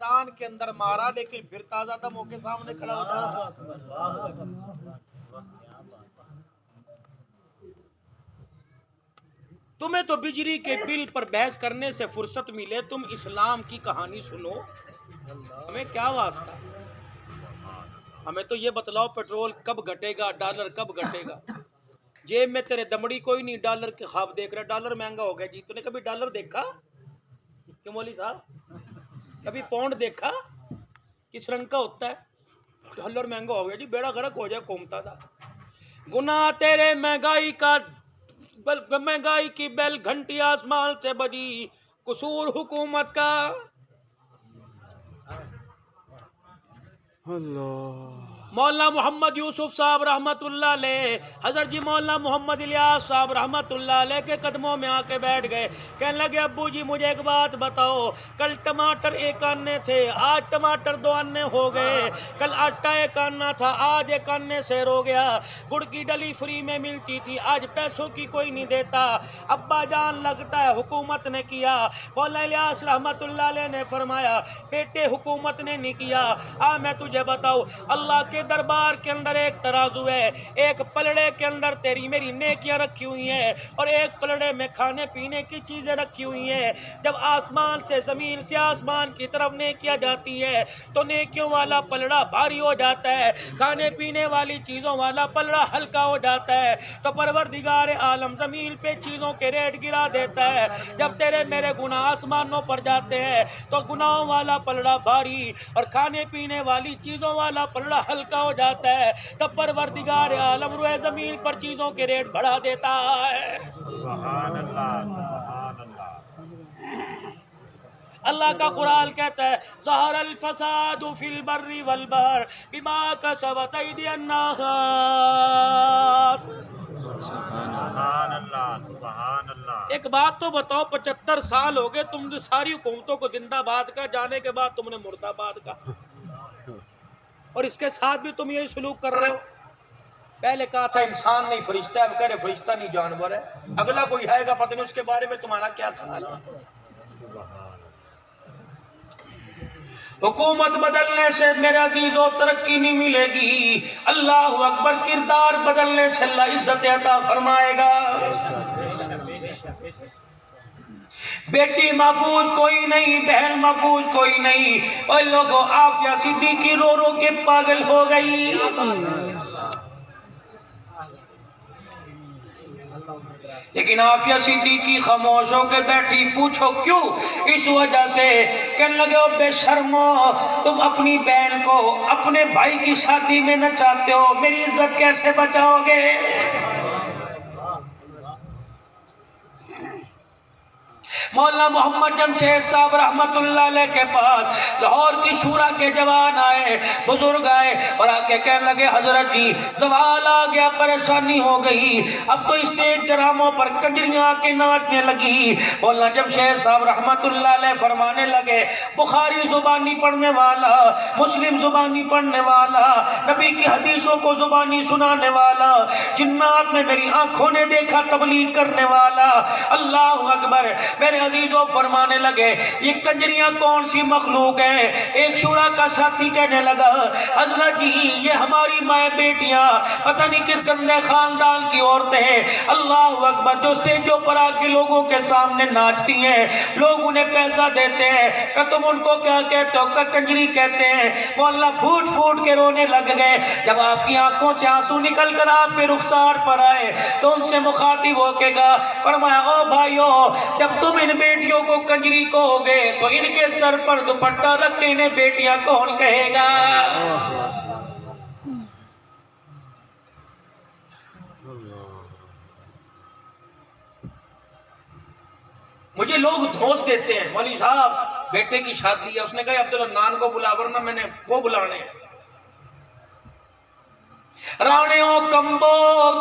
میدان کے اندر مارا لیکن پھر تازہ دم ہو کے سامنے کھڑا ہوتا. تمہیں تو بجلی کے بل پر بحث کرنے سے فرصت ملے تم اسلام کی کہانی سنو. ہمیں کیا واسطہ؟ ہمیں تو یہ بتلاؤ پیٹرول کب گھٹے گا, ڈالر کب گھٹے گا. جیب میں تیرے دمڑی کوئی نہیں, ڈالر کے خواب دیکھ رہا. ڈالر مہنگا ہو گیا جی. تو نے کبھی ڈالر دیکھا کیوں مولوی صاحب؟ کبھی پاؤنڈ دیکھا کس رنگ کا ہوتا ہے؟ ڈالر مہنگا ہو گیا جی, بیڑا غرق ہو جائے قومتا تھا. گناہ تیرے مہنگائی کی بیل گھنٹی آسمان سے بجی, قصور حکومت کا. مولانا محمد یوسف صاحب رحمت اللہ علیہ, حضرت جی مولانا محمد الیاس صاحب رحمت اللہ علیہ کے قدموں میں آ کے بیٹھ گئے. کہنے لگے ابو جی مجھے ایک بات بتاؤ, کل ٹماٹر 1 آنے تھے, آج ٹماٹر 2 آنے ہو گئے. کل آٹا 1 آنا تھا, آج 1 آنے سے ہو گیا. گڑ کی ڈلی فری میں ملتی تھی, آج پیسوں کی کوئی نہیں دیتا. ابا جان لگتا ہے حکومت نے کیا. مولانا الیاس رحمت اللہ علیہ نے فرمایا بیٹے حکومت نے نہیں کیا. میں تجھے بتاؤ, اللہ کے دربار کے اندر ایک ترازو ہے, ایک پلڑے کے اندر تیری میری نیکیاں رکھی ہوئی ہیں اور ایک پلڑے میں کھانے پینے کی چیزیں رکھی ہوئی ہیں. جب آسمان سے زمین سے آسمان کی طرف نیکیاں جاتی ہے تو نیکیوں والا پلڑا بھاری ہو جاتا ہے, کھانے پینے والی چیزوں والا پلڑا ہلکا ہو جاتا ہے. تو پروردگار عالم زمین پہ چیزوں کے ریٹ گرا دیتا ہے. جب تیرے میرے گناہ آسمانوں پر جاتے ہیں تو گناہوں والا پلڑا بھاری اور کھانے پینے والی چیزوں والا پلڑا ہلکا ہو جاتا ہے. تب پروردگار عالم روئے زمین پر چیزوں کے ریٹ بڑھا دیتا ہے. سبحان اللہ, سبحان اللہ. اللہ کا قرآن کہتا ہے ظہر الفساد فی البر والبحر بما کسبت ایدی الناس. سبحان اللہ, سبحان اللہ. ایک بات تو بتاؤ, 75 سال ہو گئے تم نے ساری حکومتوں کو زندہ باد کا, جانے کے بعد تم نے مرد آباد کا, اور اس کے ساتھ بھی تم یہی سلوک کر رہے ہو. پہلے کہا تھا انسان نہیں فرشتہ ہے, اب کہہ رہے فرشتہ نہیں جانور ہے. اگلا کوئی آئے گا پتہ نہیں اس کے بارے میں تمہارا کیا خیال ہے. حکومت بدلنے سے میرے عزیزوں ترقی نہیں ملے گی. اللہ اکبر, کردار بدلنے سے اللہ عزت عطا فرمائے گا. بیٹی محفوظ کوئی نہیں, بہن محفوظ کوئی نہیں. اور لوگوں عافیہ صدیقی رو رو کے پاگل ہو گئی. لیکن عافیہ صدیقی خاموش ہو کے بیٹھی. پوچھو کیوں؟ اس وجہ سے کہنے لگے او بے شرمو, تم اپنی بہن کو اپنے بھائی کی شادی میں نہ چاہتے ہو, میری عزت کیسے بچاؤ گے؟ مولانا محمد جمشید صاحب رحمت اللہ علیہ کے پاس لاہور کی شورا کے جوان آئے, بزرگ آئے اور آ کے کہنے لگے حضرت جی زوال آ گیا, پریشانی ہو گئی, اب تو اسٹیج ڈراموں پر کنجریاں آ کے ناچنے لگی. مولانا جمشید صاحب رحمت اللہ علیہ فرمانے لگے بخاری زبانی پڑھنے والا, مسلم زبانی پڑھنے والا, نبی کی حدیثوں کو زبانی سنانے والا, جنات میں میری آنکھوں نے دیکھا تبلیغ کرنے والا. اللہ اکبر. میرے عزیزوں فرمانے لگے یہ کنجریاں کون سی مخلوق ہیں؟ ایک شورا کا ساتھی کہنے لگا حضرت جی یہ ہماری مائیں بیٹیاں پتہ نہیں کس گندے خاندان کی عورتیں ہیں. اللہ اکبر. جو اسٹیجوں پر آ کے لوگوں کے سامنے ناچتی ہیں, لوگ انہیں پیسہ دیتے ہیں, کہ تم ان کو کیا کہتے ہو؟ کہ کنجری کہتے ہیں. وہ اللہ پھوٹ پھوٹ کے رونے لگ گئے. جب آپ کی آنکھوں سے آنسو نکل کر آپ کے رخسار پر آئے تو ان سے مخاطب ہو کے گا فرمایا او بھائیو, جب تم ان بیٹیوں کو کنجری کہو گے تو ان کے سر پر دوپٹہ رکھ کے انہیں بیٹیاں کون کہے گا؟ مجھے لوگ دھوس دیتے ہیں مولوی صاحب بیٹے کی شادی ہے, اس نے کہا عبدالنان کو بلا ورنہ میں نے وہ بلانے ہیں. رانیوں کمبو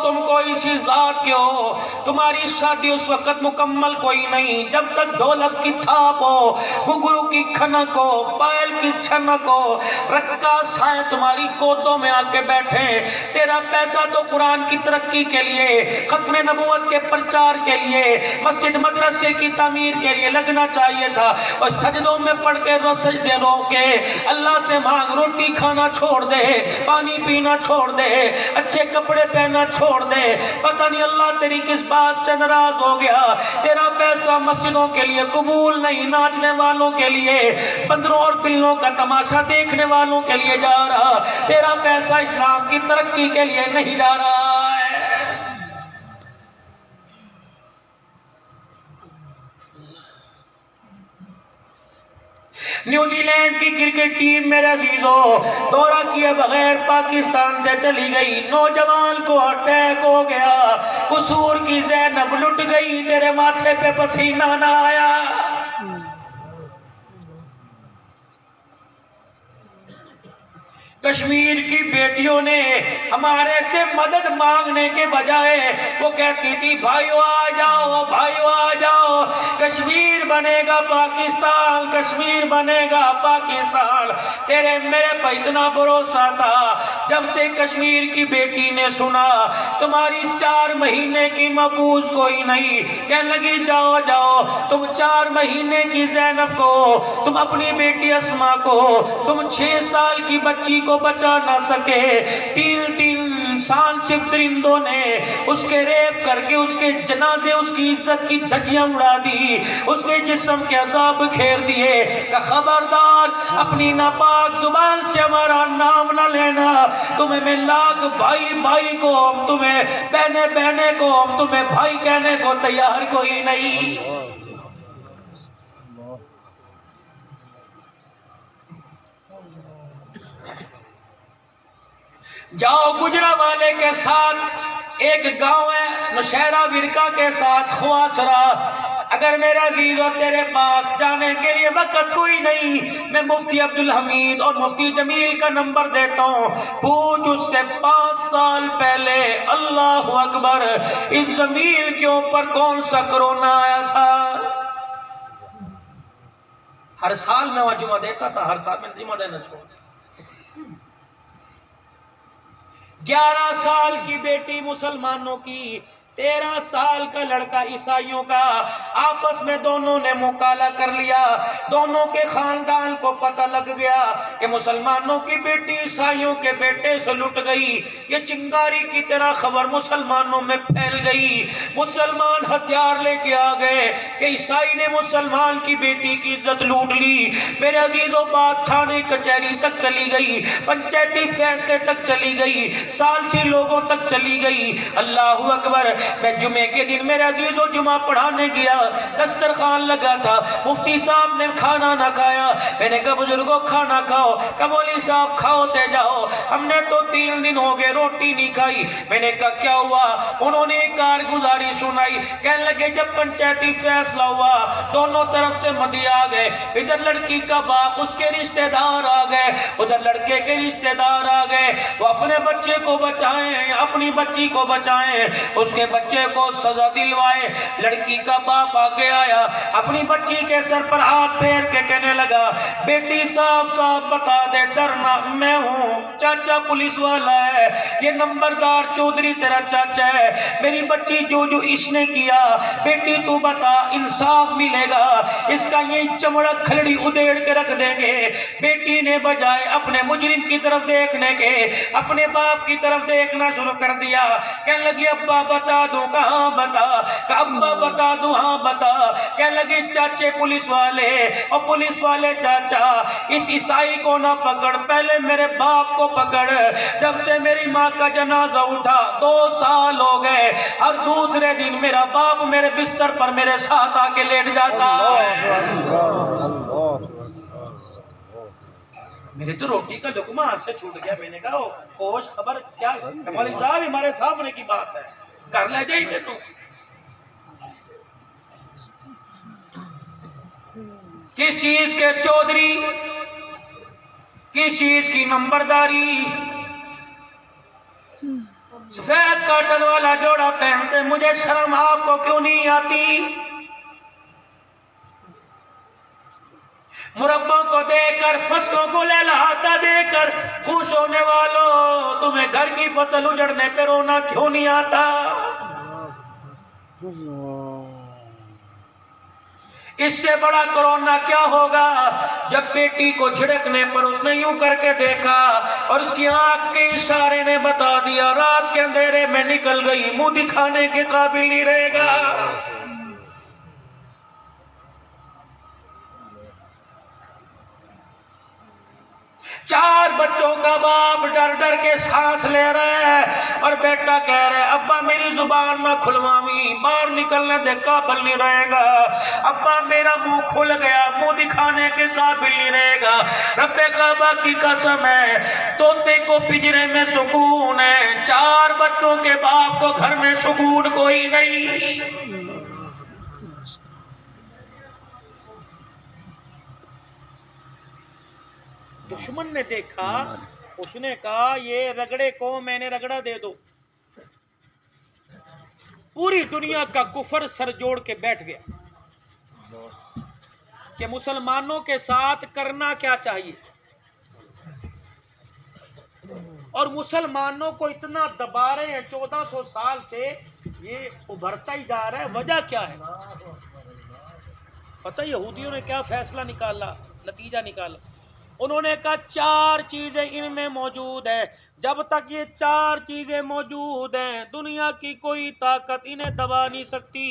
تم کوئی سی ذات کے ہو، تمہاری شادی اس وقت مکمل کوئی نہیں جب تک ڈھولک کی تھاپ ہو، گھگرو کی کھنک ہو، پائل کی چھنک ہو، رقاص آئے تمہاری گودوں میں آ کے بیٹھے۔ تیرا پیسہ تو قرآن کی ترقی کے لیے، ختم نبوت کے پرچار کے لیے، مسجد مدرسے کی تعمیر کے لیے لگنا چاہیے تھا، اور سجدوں میں پڑھ کے رو سجدے رو کے اللہ سے مانگ، روٹی کھانا چھوڑ دے، پانی پینا چھوڑ دے، اچھے کپڑے پہنا چھوڑ دے۔ پتہ نہیں اللہ تیری کس بات سے ناراض ہو گیا، تیرا پیسہ مسجدوں کے لیے قبول نہیں، ناچنے والوں کے لیے، بندروں اور بلوں کا تماشا دیکھنے والوں کے لیے جا رہا، تیرا پیسہ اسلام کی ترقی کے لیے نہیں جا رہا ہے۔ نیوزی لینڈ کی کرکٹ ٹیم میرے عزیزو دورہ کیے بغیر پاکستان سے چلی گئی، نوجوان کو اٹیک ہو گیا، قصور کی زینب لٹ گئی، تیرے ماتھے پہ پسینہ نہ آیا۔ کشمیر کی بیٹیوں نے ہمارے سے مدد مانگنے کے بجائے وہ کہتی تھی بھائیو آ جاؤ، بھائیو آ جاؤ، کشمیر بنے گا پاکستان، کشمیر بنے گا پاکستان۔ تیرے میرے پہ اتنا بھروسہ تھا، جب سے کشمیر کی بیٹی نے سنا تمہاری 4 مہینے کی محفوظ کوئی نہیں، کہنے لگی جاؤ جاؤ، تم 4 مہینے کی زینب کو، تم اپنی بیٹی اسما کو، تم 6 سال کی بچی کو بچا نہ سکے، 3 انسان صرف درندوں نے اس کے ریپ کر کے اس کے جنازے، اس کی عزت کی دھجیاں اڑا دی، اس کے جسم کے عذاب کھیر دیے کہ خبردار اپنی ناپاک زبان سے ہمارا نام نہ لینا، تمہیں میں لاکھ بھائی بھائی کو، ہم تمہیں بہنے بہنے کو، ہم تمہیں بھائی کہنے کو تیار کوئی نہیں۔ جاؤ گجرانوالے کے ساتھ ایک گاؤں ہے نوشہرہ ورکا کے ساتھ خواسرا، اگر میرا عزیزو تیرے پاس جانے کے لیے وقت کوئی نہیں، میں مفتی عبدالحمید اور مفتی جمیل کا نمبر دیتا ہوں، پوچھ اس سے 5 سال پہلے اللہ اکبر اس زمین کے اوپر کون سا کرونا آیا تھا۔ ہر سال میں وہاں جمعہ دیتا تھا، ہر سال میں جمعہ دینا چھوڑ دیا۔ 11 سال کی بیٹی مسلمانوں کی، 13 سال کا لڑکا عیسائیوں کا، آپس میں دونوں نے مکالمہ کر لیا، دونوں کے خاندان کو پتہ لگ گیا کہ مسلمانوں کی بیٹی عیسائیوں کے بیٹے سے لٹ گئی، یہ چنگاری کی طرح خبر مسلمانوں میں پھیل گئی، مسلمان ہتھیار لے کے آ گئے کہ عیسائی نے مسلمان کی بیٹی کی عزت لوٹ لی۔ میرے عزیزوں بات تھانے کچہری تک چلی گئی، پنچایتی فیصلے تک چلی گئی، سالسی لوگوں تک چلی گئی۔ اللہ اکبر، میں جمعے کے دن میرے عزیزو جمعہ پڑھانے گیا، دسترخوان لگا تھا، مفتی صاحب نے کھانا نہ کھایا، میں نے کہا بزرگوں کھانا کھاؤ، کہ مولوی صاحب کھاؤ تے جاؤ، ہم نے تو 3 دن ہو گئے روٹی نہیں کھائی۔ میں نے کہا کیا ہوا؟ انہوں نے کارگزاری سنائی، کہنے لگے جب پنچایتی فیصلہ ہوا دونوں طرف سے مدعی آ گئے، ادھر لڑکی کا باپ، اس کے رشتہ دار آ گئے، ادھر لڑکے کے رشتہ دار آ گئے، وہ اپنے بچے کو بچائیں، اپنی بچی کو بچائیں، اس کے بچے کو سزا دلوائے۔ لڑکی کا باپ آگے آیا، اپنی بچی کے سر پر ہاتھ پھیر کے کہنے لگا بیٹی صاف صاف بتا دے، ڈرنا میں ہوں، چاچا پولیس والا ہے، یہ نمبردار چودھری تیرا چاچا ہے، میری بچی جو اس نے کیا، بیٹی تو بتا انصاف ملے گا، اس کا یہ چمڑا کھلڑی ادھیڑ کے رکھ دیں گے۔ بیٹی نے بجائے اپنے مجرم کی طرف دیکھنے کے اپنے باپ کی طرف دیکھنا شروع کر دیا، کہنے لگی ابا بتا دوں کہاں بتا، کہ ابا بتا دوں ہاں بتا، کہنے لگی چاچے پولیس والے، اور پولیس والے چاچا اس عیسائی کو نہ پکڑ، پہلے میرے باپ کو پکڑ، جب سے میری ماں کا جنازہ اٹھا 2 سال ہو گئے، ہر دوسرے دن میرا باپ میرے بستر پر میرے ساتھ آ کے لیٹ جاتا۔ میرے تو روٹی کا لقمہ ہاتھ سے چھوٹ گیا، میں نے کہا ہوش خبر کیا، مولوی صاحب ہمارے سامنے کی بات ہے، کر لے جائی تھے تو کس چیز کے چودھری، کس چیز کی نمبرداری، سفید کاٹن والا جوڑا پہنتے، مجھے شرم آپ کو کیوں نہیں آتی؟ مربع کو دے کر، فصلوں کو لہلاتا دے کر خوش ہونے والوں، تمہیں گھر کی فصل اجڑنے پہ رونا کیوں نہیں آتا؟ اس سے بڑا کرونا کیا ہوگا؟ جب بیٹی کو جھڑکنے پر اس نے یوں کر کے دیکھا اور اس کی آنکھ کے اشارے نے بتا دیا رات کے اندھیرے میں نکل گئی، منہ دکھانے کے قابل نہیں رہے گا۔ 4 بچوں کا باپ ڈر ڈر کے سانس لے رہے ہیں اور بیٹا کہہ رہے ابا میری زبان نہ کھلواویں، باہر نکلنے دے قابل نہیں رہے گا، ابا میرا منہ کھل گیا، منہ دکھانے کے قابل نہیں رہے گا۔ رب کعبہ کی قسم ہے، طوطے کو پنجرے میں سکون ہے، 4 بچوں کے باپ کو گھر میں سکون کوئی نہیں۔ دشمن نے دیکھا، اس نے کہا یہ رگڑے کو میں نے رگڑا دے دو۔ پوری دنیا کا کفر سر جوڑ کے بیٹھ گیا کہ مسلمانوں کے ساتھ کرنا کیا چاہیے، اور مسلمانوں کو اتنا دبا رہے ہیں 1400 سال سے، یہ ابھرتا ہی جا رہا ہے۔ وجہ کیا ہے پتہ؟ یہودیوں نے کیا فیصلہ نکالا، نتیجہ نکالا؟ انہوں نے کہا 4 چیزیں ان میں موجود ہیں، جب تک یہ 4 چیزیں موجود ہیں دنیا کی کوئی طاقت انہیں دبا نہیں سکتی۔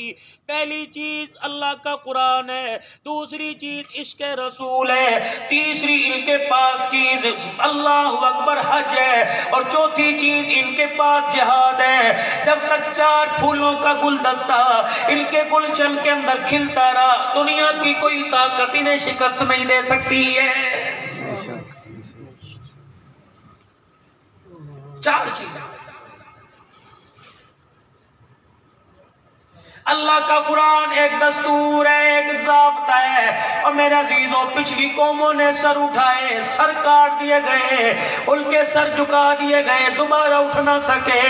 پہلی چیز اللہ کا قرآن ہے، دوسری چیز عشق رسول ہے، تیسری ان کے پاس چیز اللہ اکبر حج ہے، اور چوتھی چیز ان کے پاس جہاد ہے۔ جب تک 4 پھولوں کا گلدستہ ان کے گلشن کے اندر کھلتا رہا، دنیا کی کوئی طاقت انہیں شکست نہیں دے سکتی ہے۔ 4 چیزیں اللہ کا قرآن ایک دستور ہے، ایک ضابطہ ہے، اور میرے عزیزوں پچھلی قوموں نے سر اٹھائے، سر کاٹ دیے گئے، ان کے سر جھکا دیے گئے، دوبارہ اٹھ نہ سکے،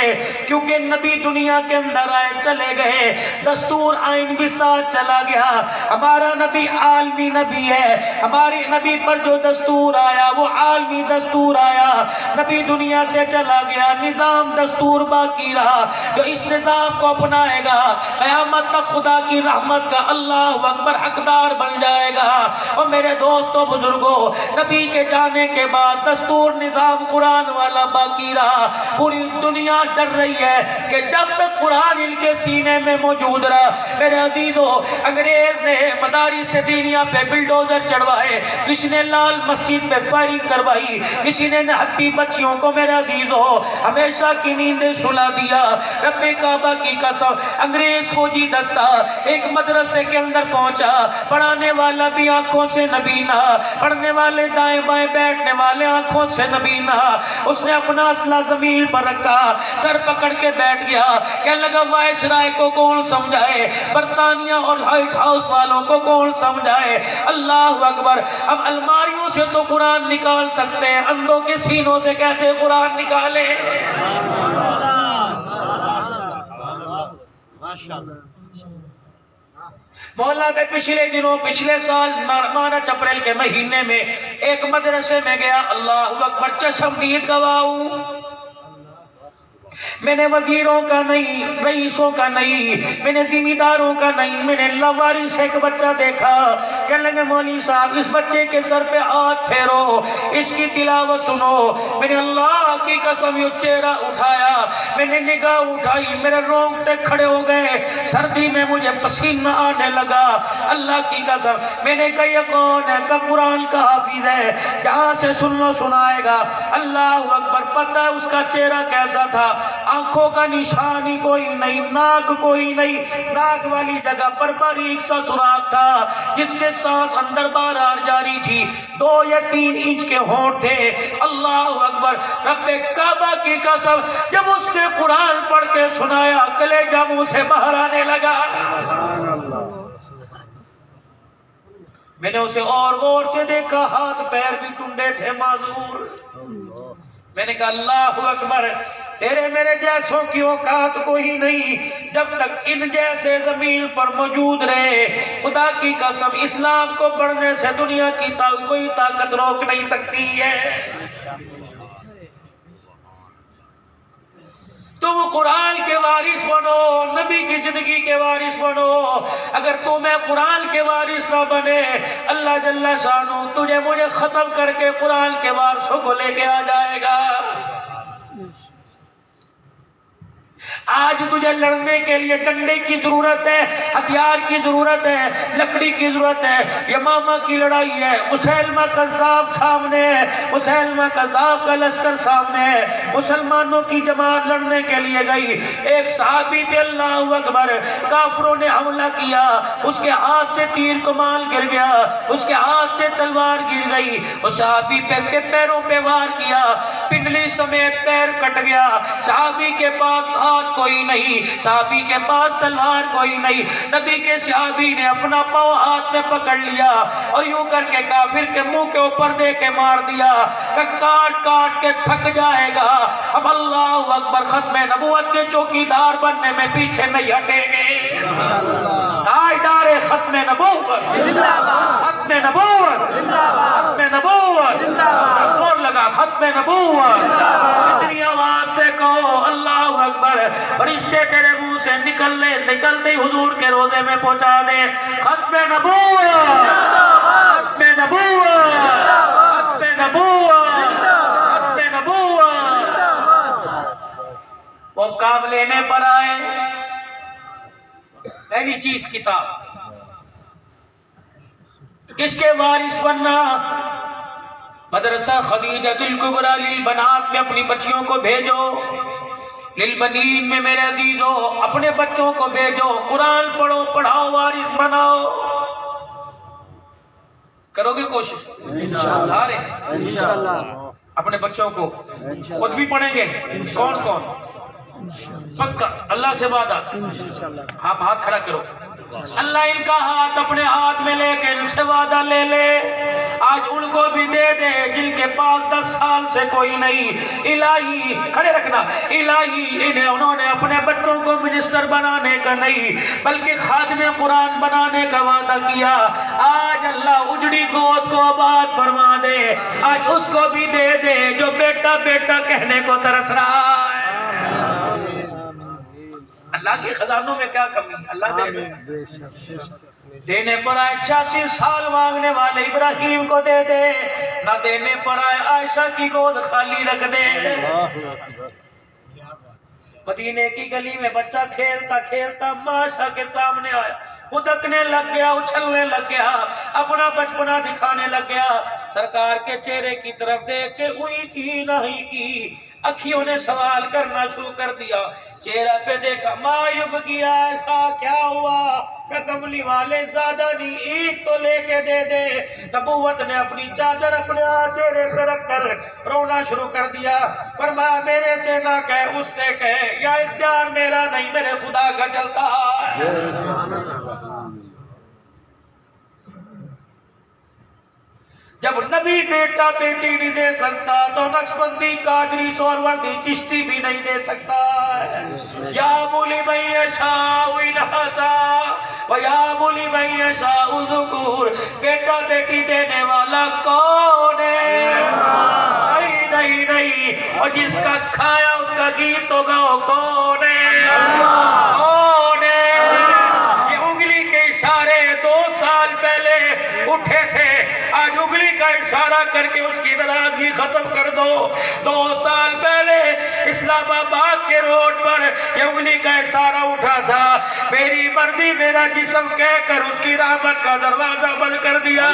کیونکہ نبی دنیا کے اندر آئے چلے گئے، دستور آئین بھی ساتھ چلا گیا۔ ہمارا نبی عالمی نبی ہے، ہمارے نبی پر جو دستور آیا وہ عالمی دستور آیا، نبی دنیا سے چلا گیا، نظام دستور باقی رہا، جو اس نظام کو اپنائے گا قیامت تک خدا کی رحمت کا اللہ اکبر حقدار بن جائے گا۔ اور میرے دوستو بزرگوں، نبی کے جانے کے بعد دستور نظام قرآن والا باقی رہا۔ پوری دنیا ڈر رہی ہے کہ جب تک قرآن ان کے سینے میں موجود رہا، میرے عزیزوں انگریز نے مدارس دینیہ پہ بلڈوزر چڑھوائے، کسی نے لال مسجد پہ فائرنگ کروائی، کسی نے نہتی بچیوں کو میرے عزیزوں ہمیشہ کی نیندیں سلا دیا۔ رب کعبہ کی قسم، انگریز فوجی دستہ ایک مدرسے کے اندر پہنچا، پڑھانے والا بھی آنکھوں سے نبینا، پڑھنے والے دائیں بائیں بیٹھنے والے آنکھوں سے نبینا۔ اس نے اپنا اسلحہ زمین پر رکھا، سر پکڑ کے بیٹھ گیا، کہنے لگا وائس رائے کو کون سمجھائے، برطانیہ اور وائٹ ہاؤس والوں کو کون سمجھائے۔ اللہ اکبر! اب الماریوں سے تو قرآن نکال سکتے ہیں، اندھوں کے سینوں سے کیسے قرآن نکالے؟ مولا میں پچھلے دنوں پچھلے سال مارچ اپریل کے مہینے میں ایک مدرسے میں گیا، اللہ اکبر چشمدید گواہ ہوں۔ میں نے وزیروں کا نہیں، رئیسوں کا نہیں، میں نے ذمہ داروں کا نہیں، میں نے لاوارث ایک بچہ دیکھا، کہنے لگے مولوی صاحب اس بچے کے سر پہ ہاتھ پھیرو، اس کی تلاوت سنو۔ میں نے اللہ کی قسم یہ چہرہ اٹھایا، میں نے نگاہ اٹھائی، میرے رونگٹے کھڑے ہو گئے، سردی میں مجھے پسینہ آنے لگا۔ اللہ کی قسم میں نے کہا یہ کون ہے؟ کہ قرآن کا حافظ ہے، جہاں سے سننا سنائے گا۔ اللہ اکبر! پتہ ہے اس کا چہرہ کیسا تھا؟ آنکھوں کا نشان ہی کوئی نہیں، ناک کوئی نہیں، ناک والی جگہ پر باریک سا سوراخ تھا جس سے سانس اندر باہر جاری تھی، 2 یا 3 انچ کے ہونٹ تھے۔ اللہ اکبر! رب کعبہ کی قسم جب اس نے قرآن پڑھ کے سنایا کلیجہ منہ سے باہر آنے لگا۔ میں نے اسے اور غور سے دیکھا، ہاتھ پیر بھی ٹنڈے تھے، معذور۔ میں نے کہا اللہ اکبر، تیرے میرے جیسوں کی اوقات کوئی نہیں، جب تک ان جیسے زمین پر موجود رہے خدا کی قسم اسلام کو بڑھنے سے دنیا کی کوئی طاقت روک نہیں سکتی ہے۔ تم قرآن کے وارث بنو، نبی کی زندگی کے وارث بنو۔ اگر تمہیں قرآن کے وارث نہ بنے، اللہ جل شانہ تجھے مجھے ختم کر کے قرآن کے وارثوں کو لے کے آ جائے گا۔ آج تجھے لڑنے کے لیے ڈنڈے کی ضرورت ہے، ہتھیار کی ضرورت ہے، لکڑی کی ضرورت ہے۔ یمامہ کی لڑائی ہے، مسلمہ کذاب سامنے ہے، مسلمہ کذاب کا لشکر سامنے ہے، مسلمانوں کی جماعت لڑنے کے لیے گئی۔ ایک صحابی پہ اللہ اکبر کافروں نے حملہ کیا، اس کے ہاتھ سے تیر کمان گر گیا، اس کے ہاتھ سے تلوار گر گئی، اس صحابی پہ پیروں پہ وار کیا، پنڈلی سمیت پیر کٹ گیا۔ صحابی کے پاس ہاتھ کوئی نہیں، صحابی کے پاس تلوار کوئی نہیں، نبی کے صحابی نے اپنا پاؤں ہاتھ میں پکڑ لیا اور یوں کر کے کافر کے منہ کے اوپر دے کے مار دیا کہ کاٹ کاٹ کے تھک جائے گا، اب اللہ اکبر ختم نبوت کے چوکیدار بننے میں پیچھے نہیں ہٹیں گے۔ تاجدار ختم نبوت، ختم نبوت، ختم نبوت، زور لگا ختم نبوت، اتنی آواز سے کہو اللہ اکبر، فرشتے تیرے منہ سے نکلتے ہی حضور کے روضے میں پہنچا دے۔ ختم نبوت، ختم نبوت، ختم نبوت، ختم نبوت۔ وہ کام لینے پر آئے، پہلی چیز کتاب، اس کے وارث بننا۔ مدرسہ خدیجۃ الکبریٰ للبنات میں اپنی بچیوں کو بھیجو، للبنین میں میرے عزیزو اپنے بچوں کو بھیجو، قرآن پڑھو، پڑھاؤ، وارث بناؤ۔ کرو گے کوشش سارے اپنے بچوں کو؟ خود بھی پڑھیں گے؟ کون کون؟ پکا اللہ سے وعدہ؟ آپ ہاتھ کھڑا کرو، اللہ ان کا ہاتھ اپنے ہاتھ میں لے کے ان سے وعدہ لے لے، آج ان کو بھی دے دے جن کے پاس 10 سال سے کوئی نہیں۔ الہی کھڑے رکھنا، الہی انہوں نے اپنے بچوں کو منسٹر بنانے کا نہیں بلکہ خادم قرآن بنانے کا وعدہ کیا، آج اللہ اجڑی گود کو آباد فرما دے، آج اس کو بھی دے دے جو بیٹا بیٹا کہنے کو ترس رہا ہے۔ اللہ کے خزانوں میں کیا کمی ہے؟ اللہ دے دے، دینے پر آئے 86 سال مانگنے والے ابراہیم کو دے دے، نہ دینے پر آئے عائشہ کی گود خالی رکھ دے۔ مدینے کی گلی میں بچہ کھیلتا کھیلتا ماشا کے سامنے آیا، کودکنے لگ گیا، اچھلنے لگ گیا، اپنا بچپنا دکھانے لگ گیا، سرکار کے چہرے کی طرف دیکھ کے ہوئی کی نہیں کی، اکھیوں نے سوال کرنا شروع کر دیا، چہرہ پہ دیکھا، مایوب کیا، ایسا کیا ہوا کہ کملی والے زیادہ نہیں، ایک تو لے کے دے دے۔ نبوت نے اپنی چادر اپنے چہرے پہ رکھ کر رونا شروع کر دیا، فرمایا میرے سے نہ کہے اس سے کہے، یا اختیار میرا نہیں میرے خدا کا چلتا ہے۔ جب نبی بیٹا بیٹی نہیں دے سکتا تو نقشبندی قادری سہروردی چشتی بھی نہیں دے سکتا۔ یا بولی من یشاء اناسا و یا بولی من یشاء ذکور، بیٹا بیٹی دینے والا کون ہے؟ نہیں نہیں نہیں، اور جس کا کھایا اس کا گیت تو گاؤ کون ہے؟ کون ہے؟ یہ انگلی کے اشارے 2 سال پہلے اٹھے تھے، آج انگلی کا اشارہ کر کے اس کی ناراضگی ختم کر دو۔ 2 سال پہلے اسلام آباد کے روڈ پر یہ انگلی کا اشارہ اٹھا تھا، میری مرضی میرا جسم کہہ کر اس کی رحمت کا دروازہ بند کر دیا،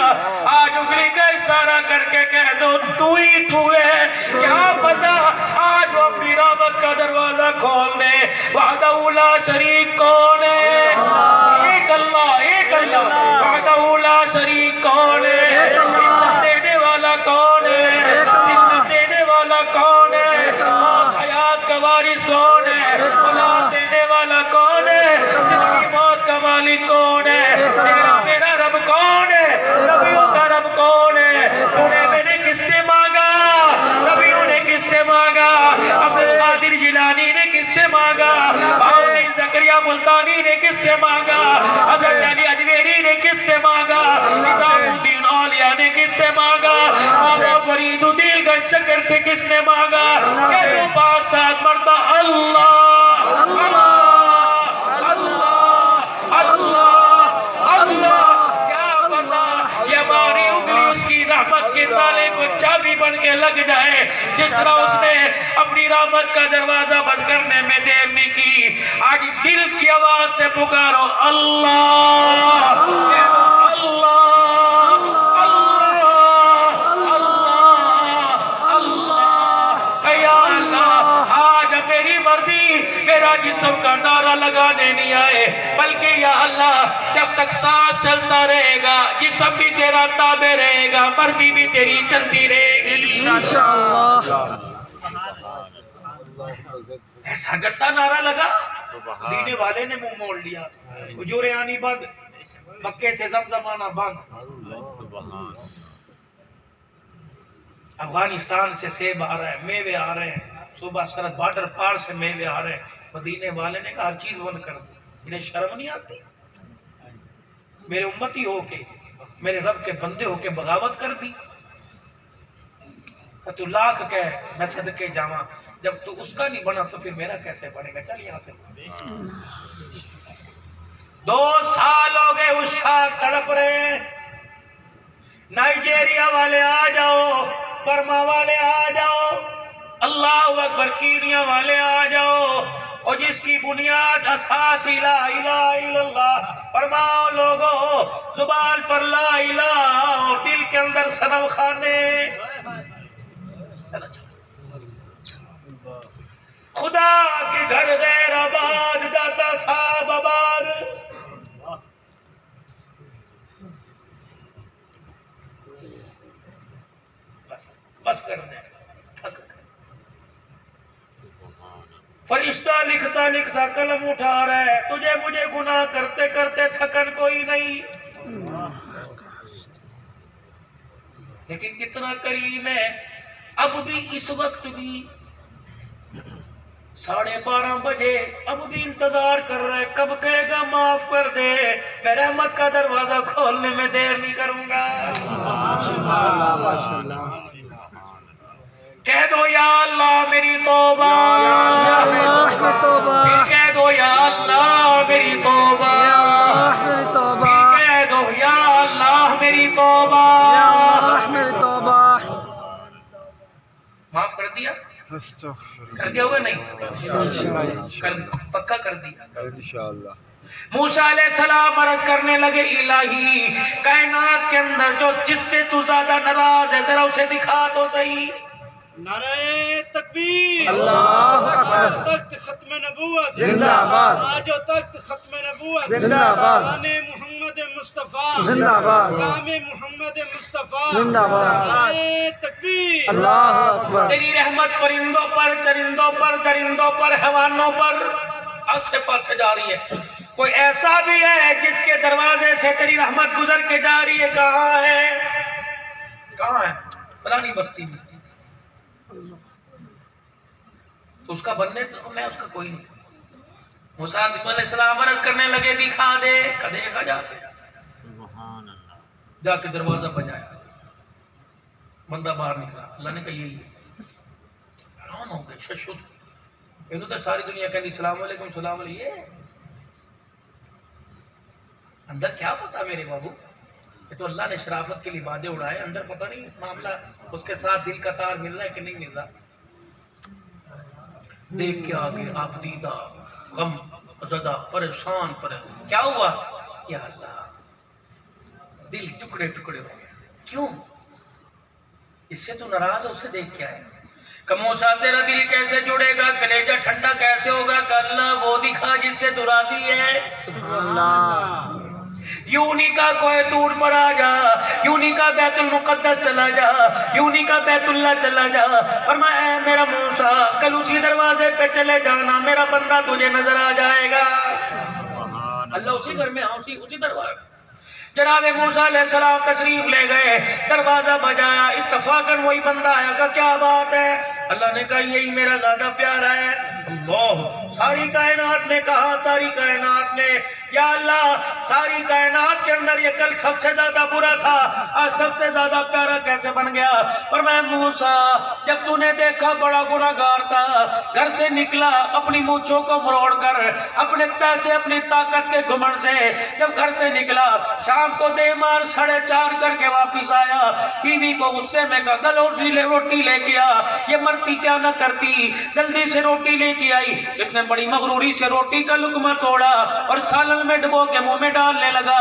آج انگلی کا اشارہ کر کے کہہ دو تو ہی تو ہے، کیا پتا آج وہ اپنی رحمت کا دروازہ کھول دے۔ وحدہ لا شریک کون ہے؟ ایک اللہ، ایک اللہ، وحدہ لا شریک کون ہے؟ عزت دینے والا کون ہے؟ عزت دینے والا کون ہے؟ موت حیات کا وارث کون ہے؟ اولاد دینے والا کون ہے؟ زندگی موت کا مالک کون ہے؟ تیرا میرا رب کون ہے؟ نبیوں کا رب کون ہے؟ تو نے میں نے کس سے مانگا؟ نبیوں نے کس سے مانگا؟ ملتانی نے کس سے مانگا؟ حضرت علی اجمیری نے کس سے مانگا؟ نظام الدین اولیاء نے کس سے مانگا؟ بابا فرید الدین گنجشکر سے کس نے مانگا؟ کہ تو 5-7 مرتبہ اللہ اللہ اللہ اللہ اللہ، کیا پتا یہ ہماری انگلی اس کی رحمت کے تالے کو چابی بن کے لگ جائے. جس طرح اس نے اپنی رحمت کا دروازہ بند کرنے میں دیر نہیں کی. آج دل کی آواز سے پکارو اللہ اللہ میرا جسم کا نعرہ لگانے نہیں آئے، بلکہ یا اللہ جب تک سانس چلتا رہے گا جسم بھی تیرا تابع رہے گا، مرضی بھی تیری چلتی رہے گی انشاءاللہ. ایسا گٹا نعرہ لگا دینے والے نے منہ موڑ لیا. حجور آنی بند، مکے سے زمزم آنا بند. افغانستان سے سیب آ رہا ہے، میوے آ رہے ہیں، صوبہ سرحد بارڈر پار سے میوے آ رہے ہیں. مدینے والے نے کہا ہر چیز بند کر دی. انہیں شرم نہیں آتی؟ میرے امتی ہو کے، میرے رب کے بندے ہو کے بغاوت کر دی. تو لاکھ کہہ میں صدقے جاواں، جب تو اس کا نہیں بنا تو پھر میرا کیسے بنے گا؟ چل یہاں سے. 2 سال ہو گئے اس شاہ تڑپ رہے ہیں. نائجیریا والے آ جاؤ، برما والے آ جاؤ، اللہ اکبر کینیا والے آ جاؤ، اور جس کی بنیاد اساس لا الہ الا اللہ. فرماؤ لوگو زبان پر لا الہ اور دل کے اندر صنم خانے. خدا کے گھر غیر آباد، داتا صاحب آباد. بس کر دیں. فرشتہ لکھتا لکھتا قلم اٹھا رہا ہے، تجھے مجھے گناہ کرتے کرتے تھکن کوئی نہیں، لیکن کتنا کریم ہے. اب بھی اس وقت بھی 12:30 بجے اب بھی انتظار کر رہے، کب کہے گا معاف کر دے، میں رحمت کا دروازہ کھولنے میں دیر نہیں کروں گا. کہہ دو یا اللہ میری توبہ، کہہ دو یا اللہ میری توبہ، کہہ دو یا اللہ میری توبہ. معاف کر دیا؟ کر دیا ہوگا؟ نہیں پکا کر دیا انشاءاللہ. موسیٰ علیہ السلام عرض کرنے لگے الہی کائنات کے اندر جو جس سے تو زیادہ ناراض ہے ذرا اسے دکھا تو صحیح. نعرہ تکبیر، اللہ اکبر، تخت ختم نبوت زندہ آباد، آج و تخت ختم نبوت زندہ آباد، قرآن محمد مصطفیٰ زندہ آباد، کلام محمد مصطفیٰ، زندہ آباد. نعرہ تکبیر. اللہ اکبر. تیری رحمت پرندوں پر، چرندوں پر، درندوں پر، حیوانوں پر آسے پاسے جا رہی ہے. کوئی ایسا بھی ہے جس کے دروازے سے تیری رحمت گزر کے جا رہی ہے؟ کہاں ہے؟ کہاں ہے؟ فلانی بستی میں. تو اس کا بننے تو میں اس کا کوئی نہیں. موسیٰ علیہ السلام عرض کرنے لگے دکھا دے. دیکھا جا کے جا کے دروازہ بجایا، بندہ باہر نکلا. اللہ نے کہا یہی ہے. حیران ہو گئے، ششد. انہوں تو ساری دنیا کہتی السلام علیکم السلام علیکم. یہ اندر کیا پتا میرے بابو، یہ تو اللہ نے شرافت کے لیے بادے اڑائے. اندر پتہ نہیں معاملہ اس کے ساتھ دل کا تار مل رہا ہے کہ نہیں مل رہا. دیکھ کے آگے آپ دیدہ غم زدہ پریشان پر کیا ہوا؟ یا اللہ دل ٹکڑے ٹکڑے ہو گئے. کیوں؟ اس سے تو ناراض ہے، اسے دیکھ کے آئے. کہ موسیٰ تیرا دل کیسے جڑے گا، کلیجہ ٹھنڈا کیسے ہوگا؟ کہ اللہ وہ دکھا جس سے تو راضی ہے. یوں نہیں کہا کوئی دور پر آ جا، یوں نہیں کہا بیت المقدس چلا جا، یوں نہیں کہا بیت اللہ چلا جا. فرمایا اے میرا موسیٰ کل اسی دروازے پہ چلے جانا، میرا بندہ تجھے نظر آ جائے گا. اللہ اسی گھر میں، اسی دروازے. جناب موسیٰ علیہ السلام تشریف لے گئے، دروازہ بجایا. اتفاقاً وہی بندہ آیا. کہ کیا بات ہے؟ اللہ نے کہا یہی میرا زیادہ پیارا ہے. اللہ ساری کائنات میں کہا، ساری کائنات میں یا اللہ ساری کائنات کے اندر یہ کل سب سے زیادہ برا تھا، آج سب سے زیادہ پیارا کیسے بن گیا؟ فرمایا موسیٰ جب تو نے دیکھا بڑا گناہگار تھا، گھر سے نکلا اپنی مونچھوں کو مروڑ کر، اپنے پیسے اپنی طاقت کے گھمنڈ سے جب گھر سے نکلا، شام کو دے مار 4:30 کر کے واپس آیا، بیوی کو غصے میں کہا روٹی لے کے آ، یہ مرتی کیا نہ کرتی، جلدی سے روٹی لے کے آئی۔ اس نے بڑی مغروری سے روٹی کا لقمہ توڑا اور سالن میں ڈبو کے منہ میں ڈالنے لگا۔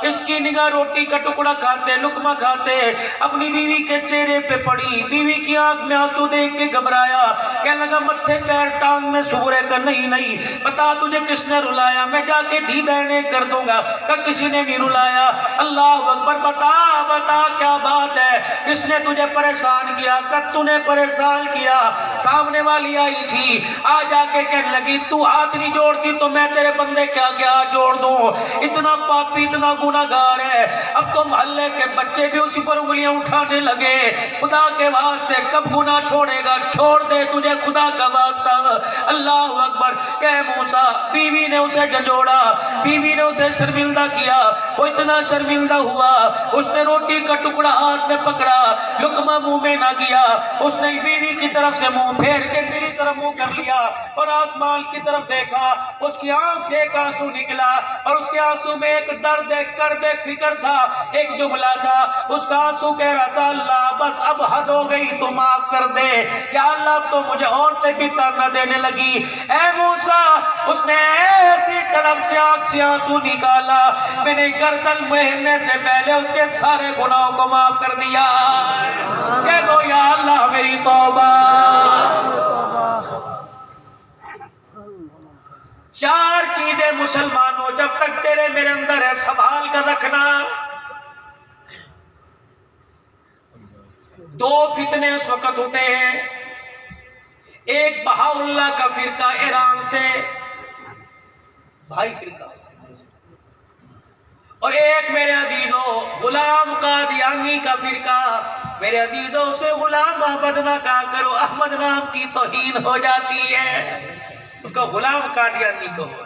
اس کی نگاہ روٹی کا ٹکڑا کھاتے لقمہ کھاتے اپنی بیوی کے چہرے پہ پڑی، بیوی کی آنکھ میں آنسو دیکھ کے گھبرایا، کہنے لگا متھے پیر ٹانگ میں سورے کا نہیں بتا تجھے کس نے رلایا، میں جا کے دھی بہنے کر دوں گا۔ کہ کسی نے نہیں رلایا۔ اللہ اکبر، بتا کیا بات ہے، کس نے تجھے پریشان کیا؟ کہ تو نے پریشان کیا، سامنے والی آئی تھی، آ جا کے کہنے لگی تو ہاتھ نہیں جوڑتی تو میں تیرے بندے کیا جوڑ دوں، اتنا پاپی اتنا گناہگار ہے۔ اب تو محلے کے بچے بھی اسی پر انگلیاں اٹھانے لگے۔ خدا کے واسطے کب گناہ چھوڑے گا؟ چھوڑ دے، تجھے خدا کا واسطہ۔ اللہ اکبر، کہ موسیٰ بیوی نے اسے جھنجھوڑا، بیوی نے اسے شرمندہ کیا، وہ اتنا شرمندہ ہوا، اس نے روٹی کا ٹکڑا ہاتھ میں پکڑا، لقمہ منہ میں نہ گیا، اس نے بیوی کی طرف سے منہ پھیر کے میری طرف منہ کر لیا اور آسمان کی طرف دیکھا، اس کی آنکھ سے ایک آنسو نکلا اور اس کے آنسو میں ایک درد، ایک کرب، ایک فکر تھا، ایک جملہ تھا، اس کا آنسو کہہ رہا تھا اللہ بس اب حد ہو گئی تو معاف کر دے، یا اللہ اب تو مجھے عورتیں بھی تانا دینے لگی۔ اے موسیٰ، اس نے ایسی تڑپ سے آنکھ سے آنسو نکالا، میں نے گردن مہرنے سے پہلے اس کے سارے گناہوں کو معاف کر دیا۔ کہہ دو یا اللہ میری توبہ۔ 4 چیزیں مسلمانوں جب تک تیرے میرے اندر ہے سنبھال کر رکھنا۔ 2 فتنے اس وقت اٹھے ہیں، ایک بہاءاللہ کا فرقہ ایران سے، بھائی فرقہ، اور ایک میرے عزیزوں غلام قادیانی کا فرقہ۔ میرے عزیزوں اسے غلام احمد نہ کہا کرو، احمد نام کی توہین ہو جاتی ہے، اس کا غلام قادیانی کو ہو۔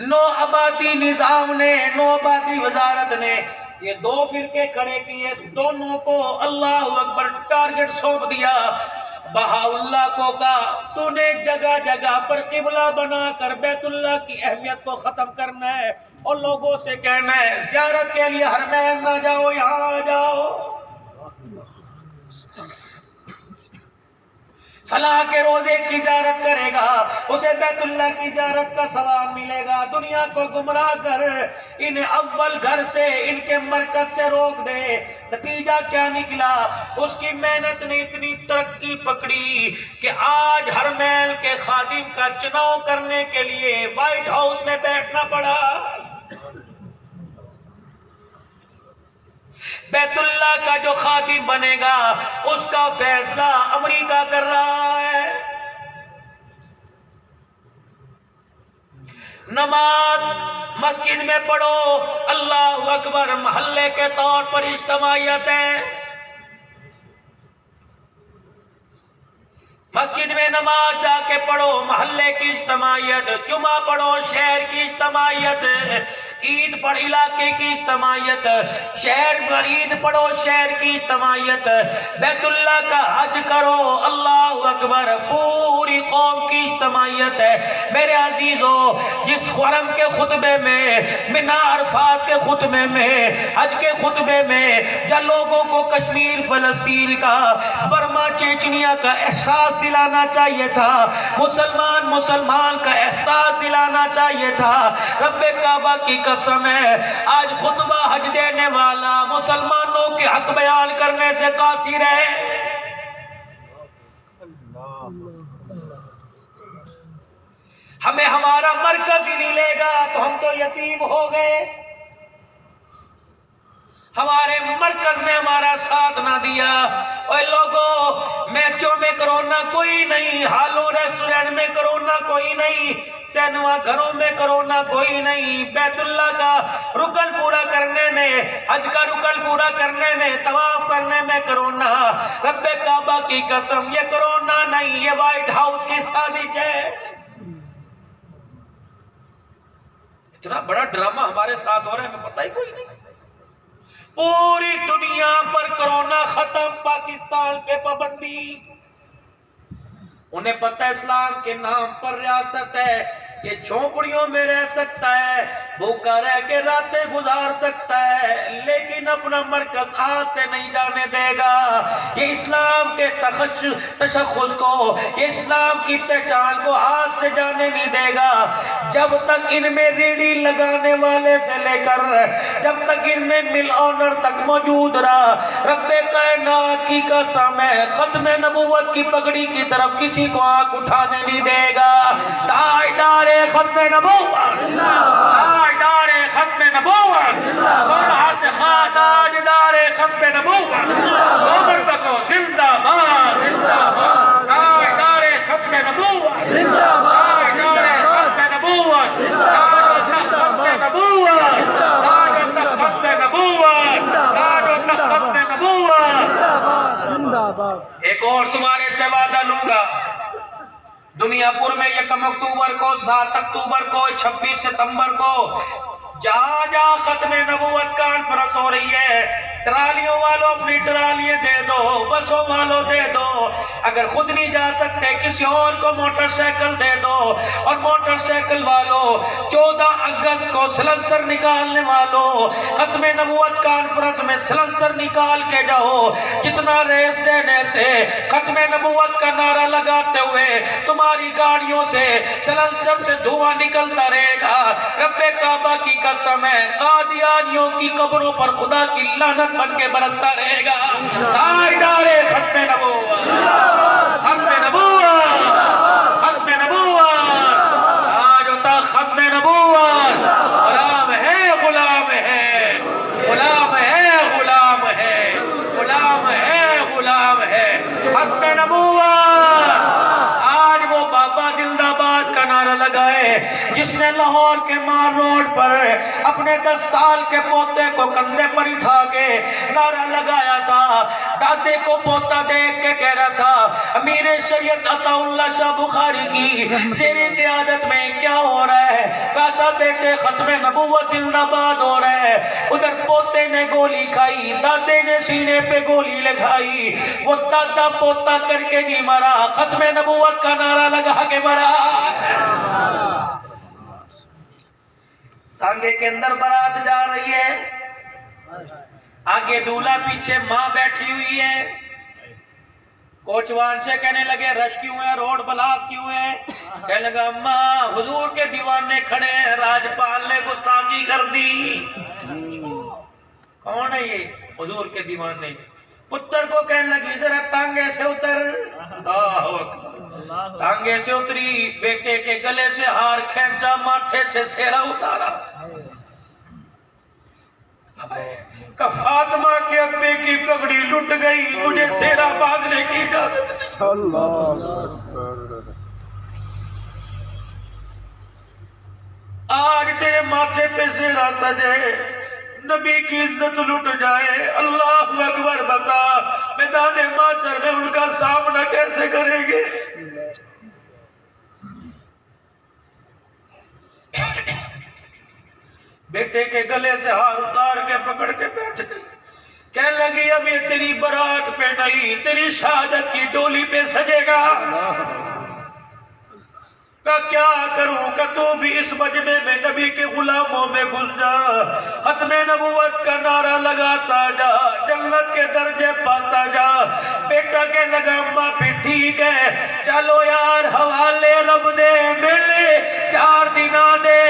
نو آبادی نظام نے، نو آبادی وزارت نے یہ 2 فرقے کھڑے کیے، دونوں کو اللہ اکبر ٹارگٹ سونپ دیا۔ بہاءاللہ کو کہا تو نے جگہ جگہ پر قبلہ بنا کر بیت اللہ کی اہمیت کو ختم کرنا ہے اور لوگوں سے کہنا ہے زیارت کے لیے حرمین نہ جاؤ، یہاں آ جاؤ، فلاں کے روزے کی زیارت کرے گا اسے بیت اللہ کی زیارت کا ثواب ملے گا۔ دنیا کو گمراہ کر انہیں اول گھر سے، ان کے مرکز سے روک دے۔ نتیجہ کیا نکلا؟ اس کی محنت نے اتنی ترقی پکڑی کہ آج حرمین کے خادم کا چناؤ کرنے کے لیے وائٹ ہاؤس میں بیٹھنا پڑا۔ بیت اللہ کا جو خادم بنے گا اس کا فیصلہ امریکہ کر رہا ہے۔ نماز مسجد میں پڑھو، اللہ اکبر، محلے کے طور پر اجتماعیت ہے، مسجد میں نماز جا کے پڑھو، محلے کی اجتماعیت، جمعہ پڑھو، شہر کی اجتماعیت، عید پڑھ علاقے کی اجتماعیت، شہر پر عید پڑھو، شہر کی اجتماعیت، بیت اللہ کا حج کرو، اللہ اکبر، پوری قوم کی اجتماعیت ہے۔ میرے عزیزوں، جس حرم کے خطبے میں، منا عرفات کے خطبے میں، حج کے خطبے میں جب لوگوں کو کشمیر فلسطین کا، برما چیچنیا کا احساس دلانا چاہیے تھا، مسلمان کا احساس دلانا چاہیے تھا، رب کعبہ کی قسم ہے آج خطبہ حج دینے والا مسلمانوں کے حق بیان کرنے سے قاصر ہے۔ ہمیں ہمارا مرکز ہی نہیں لے گا تو ہم تو یتیم ہو گئے۔ ہمارے مرکز نے ہمارا ساتھ نہ دیا۔ اور لوگوں، میچوں میں کرونا کوئی نہیں، ہالوں ریسٹورنٹ میں کرونا کوئی نہیں، سینما گھروں میں کرونا کوئی نہیں، بیت اللہ کا رکن پورا کرنے میں، حج کا رکن پورا کرنے کرنے میں طواف کرنے میں کرونا، رب کعبہ کی قسم یہ کرونا نہیں، یہ وائٹ ہاؤس کی سازش ہے۔ اتنا بڑا ڈرامہ ہمارے ساتھ ہو رہا ہے ہمیں پتہ ہی کوئی نہیں۔ پوری دنیا پر کرونا ختم، پاکستان پہ پابندی۔ انہیں پتہ ہے اسلام کے نام پر ریاست ہے، یہ جھونپڑیوں میں رہ سکتا ہے، بھوکا رہ کے راتیں گزار سکتا ہے، لیکن اپنا مرکز آج سے نہیں جانے دے گا۔ یہ اسلام کے تشخص کو، یہ اسلام کی پہچان کو آج سے جانے نہیں دے گا۔ جب تک ان میں ریڑھی لگانے والے سے لے کر جب تک ان میں مل آنر تک موجود رہا، رب کائنات کی قسم ہے ختم نبوت کی پگڑی کی طرف کسی کو آنکھ اٹھانے نہیں دے گا۔ تاجدار ختم نبوت، تاجدار ختم نبوت، اور ہاتھ خواہ تاجدار ختم نبوت، عمر بکو زندہ باد، زندہ باد، تاجدار ختم نبوت، زندہ باد، تاجدار ختم نبوت، تاج ختم نبوت، تاج ختم نبوت، تاج ختم نبوت۔ زندہ باد۔ ایک اور تمہارے سے وعدہ لوں گا، دنیا پور میں 1 اکتوبر کو، 7 اکتوبر کو، 26 ستمبر کو جہاں جہاں ختم نبوت کانفرنس ہو رہی ہے، ٹرالیوں والوں اپنی ٹرالیاں دے دو، بسوں والوں دے دو، اگر خود نہیں جا سکتے کسی اور کو موٹر سائیکل دے دو، اور موٹر سائیکل والوں 14 اگست کو سلنسر نکالنے والوں ختم نبوت کانفرنس میں سلنسر نکال کے جاؤ، جتنا ریس دینے سے ختم نبوت کا نعرہ لگاتے ہوئے تمہاری گاڑیوں سے سلنسر سے دھواں نکلتا رہے گا، رب کعبہ کی قسم ہے قادیانیوں کی قبروں پر خدا کی لعنت بن کے برستا رہے گا۔ تاجدار ختم نبوت، ختم نبوت، ختم نبوت، آج ہوتا ختم نبوت، غلام ہے، غلام ہے، غلام ہے، غلام ہے، غلام ہے، غلام ہے، ختم نبوت۔ آج وہ بابا زندہ باد کا نعرہ لگائے جس نے لاہور کے مار روڈ پر اپنے 10 سال کے پوتے کو کندھے پر اٹھا کے نعرہ لگایا تھا، دادے کو پوتا دیکھ کے کہہ رہا تھا امیر شریعت عطا اللہ شاہ بخاری کی زیر قیادت میں کیا ہو رہا ہے، کہا تھا بیٹے ختم نبوت زندہ باد ہو رہا ہے۔ ادھر پوتے نے گولی کھائی، دادے نے سینے پہ گولی لگائی، وہ دادا پوتا کر کے نہیں مرا، ختم نبوت کا نعرہ لگا کے مرا۔ تانگے کے اندر برات جا رہی ہے، آگے دولہا پیچھے ماں بیٹھی ہوئی ہے، کوچوان سے کہنے لگے رش کیوں ہے، روڈ بلاک کیوں ہے، کہنے لگا اماں حضور کے دیوانے کھڑے ہیں، راجپال نے گستاخی کر دی۔ کون ہے یہ؟ حضور کے دیوانے۔ پتر کو کہنے لگی ذرا تانگے سے اتر، تانگے سے اتری، بیٹے کے گلے سے ہار کھینچا، ماتھے سے سہرا اتارا، کہ فاطمہ کے ابے کی پگڑی لٹ گئی، تجھے سہرا باندھنے کی اجازت نہیں۔ آج تیرے ماتھے پہ سہرا سجے، نبی کی عزت لٹ جائے، اللہ اکبر، بتا میدان محشر میں ان کا سامنا کیسے کریں گے؟ بیٹے کے گلے سے ہار اتار کے پکڑ کے بیٹھ گئی، کہنے لگی اب یہ تیری برات پہ نہیں، تیری شہادت کی ڈولی پہ سجے گا۔ کہ کیا کروں کہ تو بھی اس مجمع میں نبی کے غلاموں میں گھس جا، ختم نبوت کا نعرہ لگاتا جا، جنت کے درجے پاتا جا۔ بیٹا کے لگا اماں بھی ٹھیک ہے، چلو یار حوالے رب دے، ملے 4 دن دے،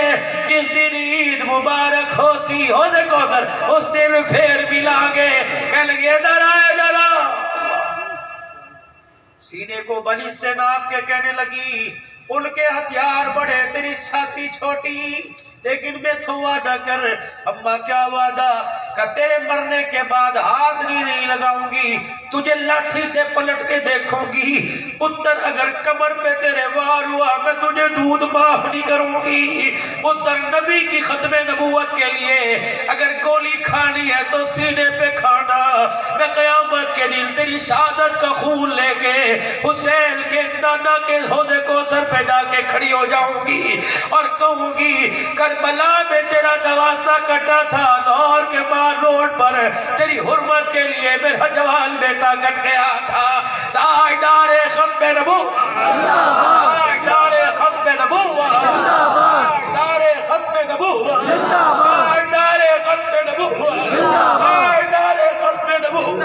جس دن عید مبارک ہو سی ہو دے کوثر، اس دن پھر ملیں گے۔ کہنے لگے ادھر آئے ذرا، سینے کو بلش سے ناپ کے کہنے لگی ان کے ہتھیار بڑے، تیری چھاتی چھوٹی، لیکن میں تو وعدہ کر۔ اماں کیا وعدہ؟ کہ تیرے مرنے کے بعد ہاتھ نہیں لگاؤں گی، تجھے لاٹھی سے پلٹ کے دیکھوں گی، پتر اگر کمر پہ تیرے وار ہوا میں تجھے دودھ معاف نہیں کروں گی۔ پتر نبی کی ختم نبوت کے لیے اگر گولی کھانی ہے تو سینے پہ کھانا، میں قیامت کے دن تیری شہادت کا خون لے کے حسین کے نانا کے حوض کوثر پہ جا کے کھڑی ہو جاؤں گی اور کہوں گی کربلا میں تیرا نواسا کٹا تھا، لاہور کے مار روڈ پر تیری حرمت کے لیے میرا جوان بیٹا کٹ گیا تھا۔ تاجدار ختم نبوت، تاجدار ختم نبوت، تاجدار ختم نبوت، تاجدار ختم نبوت، تاجدار ختم نبوت،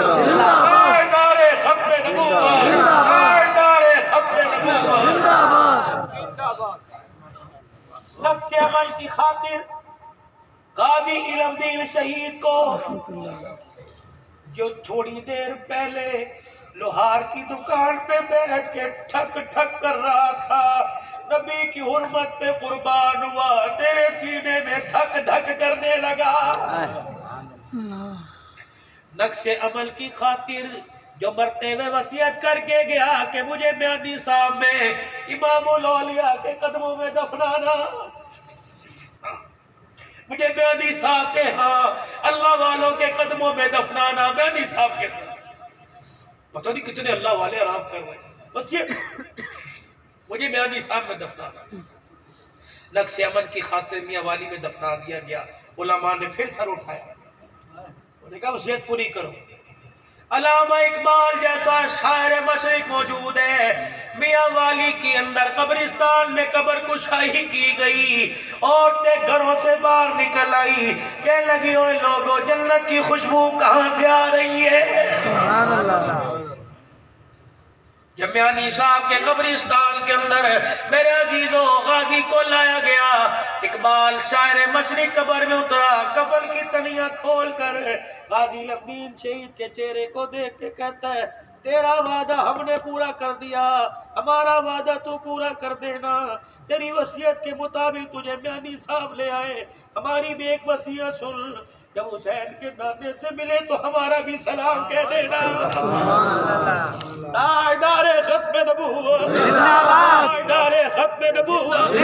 تاجدار ختم نبوت، تاجدار ختم نبوت۔ نقص عمل کی خاطر غازی علم دین شہید کو جو تھوڑی دیر پہلے لوہار کی دکان پہ بیٹھ کے ٹھک ٹھک کر رہا تھا، نبی کی حرمت پہ قربان ہوا، تیرے سینے میں دھک دھک کرنے لگا۔ نقص عمل کی خاطر جو مرتے ہوئے وصیت کر کے گیا کہ مجھے میانی صاحب میں امام الاولیاء کے قدموں میں دفنانا، مجھے میانی صاحب کے ہاں اللہ والوں کے قدموں میں دفنانا، میانی صاحب کے پتہ نہیں کتنے اللہ والے آرام کر رہے ہیں، بس یہ مجھے میانی صاحب میں دفنانا۔ نقص عمل کی خاطر میاں والی میں دفنا دیا گیا۔ علماء نے پھر سر اٹھایا، انہوں نے کہا وصیت پوری کرو۔ علامہ اقبال جیسا شاعر مشرق موجود ہے، میاں والی کے اندر قبرستان میں قبر کشائی کی گئی، عورتیں گھروں سے باہر نکل آئی، کہنے لگی اوے لوگوں جنت کی خوشبو کہاں سے آ رہی ہے؟ سبحان اللہ۔ جب میانی صاحب کے قبرستان کے اندر میرے عزیزوں غازی کو لایا گیا، اقبال شاعر مشرق قبر میں اترا، کفن کی تنیاں کھول کر غازی علم دین شہید کے چہرے کو دیکھ کے کہتا ہے تیرا وعدہ ہم نے پورا کر دیا، ہمارا وعدہ تو پورا کر دینا، تیری وصیت کے مطابق تجھے میانی صاحب لے آئے، ہماری بھی ایک وصیت سن، جب حسین کے نانے سے ملے تو ہمارا بھی سلام کہہ دینا۔ تاجدار ختم نبوت، تاجدار ختم نبوت،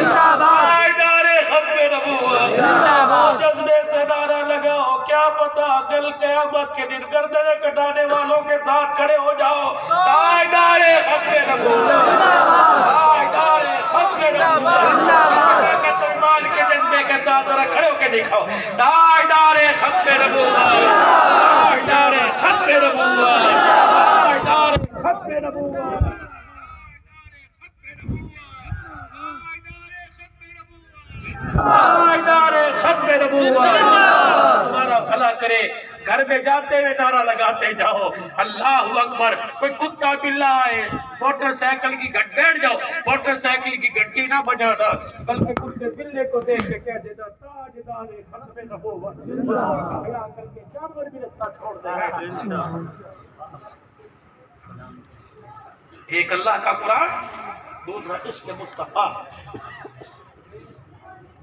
تاجدار ختم نبوت۔ جذبے سے نعرہ لگاؤ، کیا پتا کل قیامت کے دن گردنیں کٹانے والوں کے ساتھ کھڑے ہو جاؤ۔ تاجدار ختم نبوت، تاجدار ختم نبوت۔ مال کے جذبے کے ساتھ ذرا کھڑے ہو کے دکھاؤ، تاجدار ختم نبوت، تاجدار ختم نبوت، تاجدار ختم نبوت۔ تاجدار ختم نبوت۔ تمہارا بھلا کرے، گھر میں جاتے ہوئے نعرہ لگاتے جاؤ اللہ اکبر۔ کوئی کتا بلا آئے موٹر سائیکل کی گھٹ بیٹھ جاؤ، موٹر سائیکل کی گھنٹی نہ بجانا، بلکہ کتے بلے کو دیکھ کے کہہ دینا تاجدار ختم نبوت، حیا کر کے جانور بھی رستہ چھوڑ دے گا۔ ایک اللہ کا قرآن، دوسرا عشق مصطفیٰ،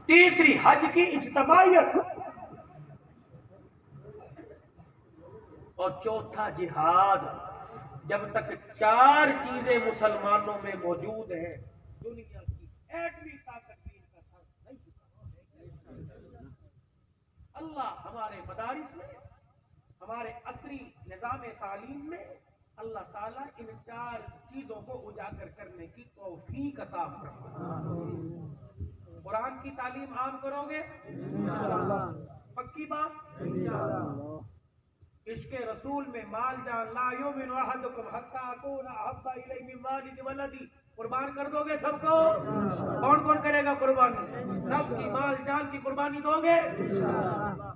تیسری حج کی اجتماعیت، اور چوتھا جہاد۔ جب تک چار چیزیں مسلمانوں میں موجود ہیں، دنیا کی ایٹمی طاقت بھی ان کا سر نہیں جھکا۔ اللہ ہمارے مدارس میں، ہمارے عصری نظام تعلیم میں اللہ تعالیٰ ان چار چیزوں کو اجاگر کرنے کی توفیق عطا فرمائے۔ قرآن کی تعلیم عام کرو گے انشاءاللہ، پکی بات انشاءاللہ۔ عشق رسول میں مال جان، لا یؤمن احدکم حتی اکون احب الیہ من والدی ولدی، قربان کر دو گے سب کو؟ کون کون کرے گا قربانی؟ نفس کی مال جان کی قربانی دو گے؟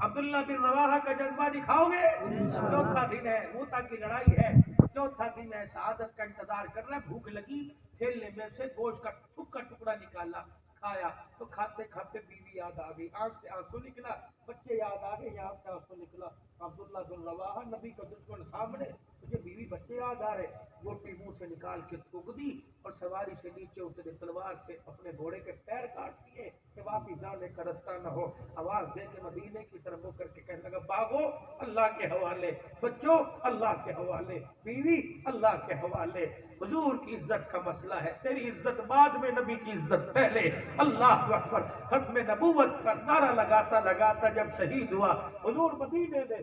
عبداللہ بن رواحہ کا جذبہ دکھاؤ گے؟ چوتھا دن ہے، موتا کی لڑائی ہے، چوتھا دن ہے، شہادت کا انتظار کر رہا ہے، بھوک لگی، تھیلے میں سے گوشت کا ٹھکا ٹکڑا نکالا، کھایا تو کھاتے کھاتے بیوی یاد آ گئی، آنکھ سے آنسو نکلا، بچے یاد آ گئے، یہاں سے آنسو نکلا۔ عبداللہ بن رواحہ نبی کا دشمن سامنے، مجھے بیوی بچے یاد آ رہے، روٹی منہ سے نکال کے تھوک دی اور سواری سے نیچے اترے، تلوار سے اپنے گھوڑے کے پیر کاٹ دیے کہ واپس جانے کا رستہ نہ ہو۔ آواز دے کے مدینے کی طرف منہ کر کے کہنے لگا بھاگو اللہ کے حوالے، بچوں اللہ کے حوالے، بیوی اللہ کے حوالے۔ حضور کی عزت کا مسئلہ ہے، تیری عزت بعد میں، نبی کی عزت پہلے۔ اللہ اکبر۔ ختم نبوت کا نعرہ لگاتا لگاتا جب شہید ہوا، حضور مدینے میں